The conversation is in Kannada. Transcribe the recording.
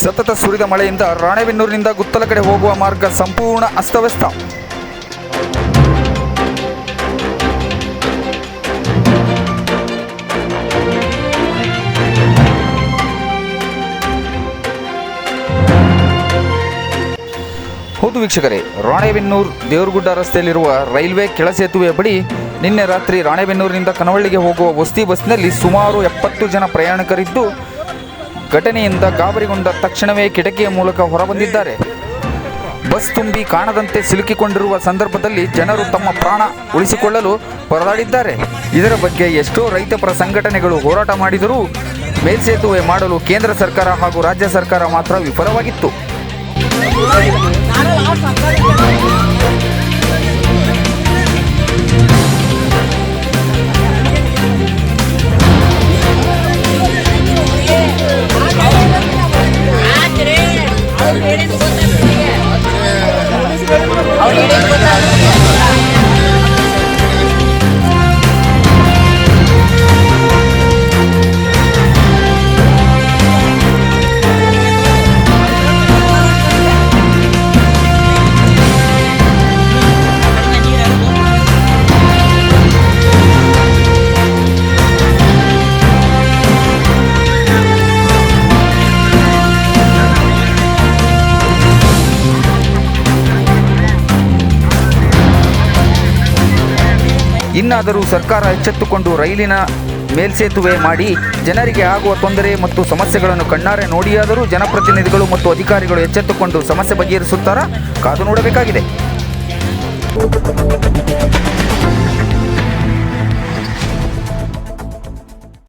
ಸತತ ಸುರಿದ ಮಳೆಯಿಂದ ರಾಣೆಬೆನ್ನೂರಿನಿಂದ ಗುತ್ತಲ ಕಡೆ ಹೋಗುವ ಮಾರ್ಗ ಸಂಪೂರ್ಣ ಅಸ್ತವ್ಯಸ್ತ. ಹೌದು ವೀಕ್ಷಕರೇ, ರಾಣೆಬೆನ್ನೂರು ದೇವರಗುಡ್ಡ ರಸ್ತೆಯಲ್ಲಿರುವ ರೈಲ್ವೆ ಕೆಳಸೇತುವೆಯ ಬಳಿ ನಿನ್ನೆ ರಾತ್ರಿ ರಾಣೆಬೆನ್ನೂರಿನಿಂದ ಕನವಳ್ಳಿಗೆ ಹೋಗುವ ವಸ್ತಿ ಬಸ್ನಲ್ಲಿ ಸುಮಾರು 70 ಜನ ಪ್ರಯಾಣಿಕರಿದ್ದು ಘಟನೆಯಿಂದ ಗಾಬರಿಗೊಂಡ ತಕ್ಷಣವೇ ಕಿಟಕಿಯ ಮೂಲಕ ಹೊರಬಂದಿದ್ದಾರೆ. ಬಸ್ ತುಂಬಿ ಕಾಣದಂತೆ ಸಿಲುಕಿಕೊಂಡಿರುವ ಸಂದರ್ಭದಲ್ಲಿ ಜನರು ತಮ್ಮ ಪ್ರಾಣ ಉಳಿಸಿಕೊಳ್ಳಲು ಪರದಾಡಿದ್ದಾರೆ. ಇದರ ಬಗ್ಗೆ ಎಷ್ಟೋ ರೈತಪರ ಸಂಘಟನೆಗಳು ಹೋರಾಟ ಮಾಡಿದರೂ ಮೇಲ್ಸೇತುವೆ ಮಾಡಲು ಕೇಂದ್ರ ಸರ್ಕಾರ ಹಾಗೂ ರಾಜ್ಯ ಸರ್ಕಾರ ಮಾತ್ರ ವಿಫಲವಾಗಿತ್ತು. ಇನ್ನಾದರೂ ಸರ್ಕಾರ ಎಚ್ಚೆತ್ತುಕೊಂಡು ರೈಲಿನ ಮೇಲ್ಸೇತುವೆ ಮಾಡಿ ಜನರಿಗೆ ಆಗುವ ತೊಂದರೆ ಮತ್ತು ಸಮಸ್ಯೆಗಳನ್ನು ಕಣ್ಣಾರೆ ನೋಡಿಯಾದರೂ ಜನಪ್ರತಿನಿಧಿಗಳು ಮತ್ತು ಅಧಿಕಾರಿಗಳು ಎಚ್ಚೆತ್ತುಕೊಂಡು ಸಮಸ್ಯೆ ಬಗೆಹರಿಸುತ್ತಾರಾ? ಕಾದು ನೋಡಬೇಕಾಗಿದೆ.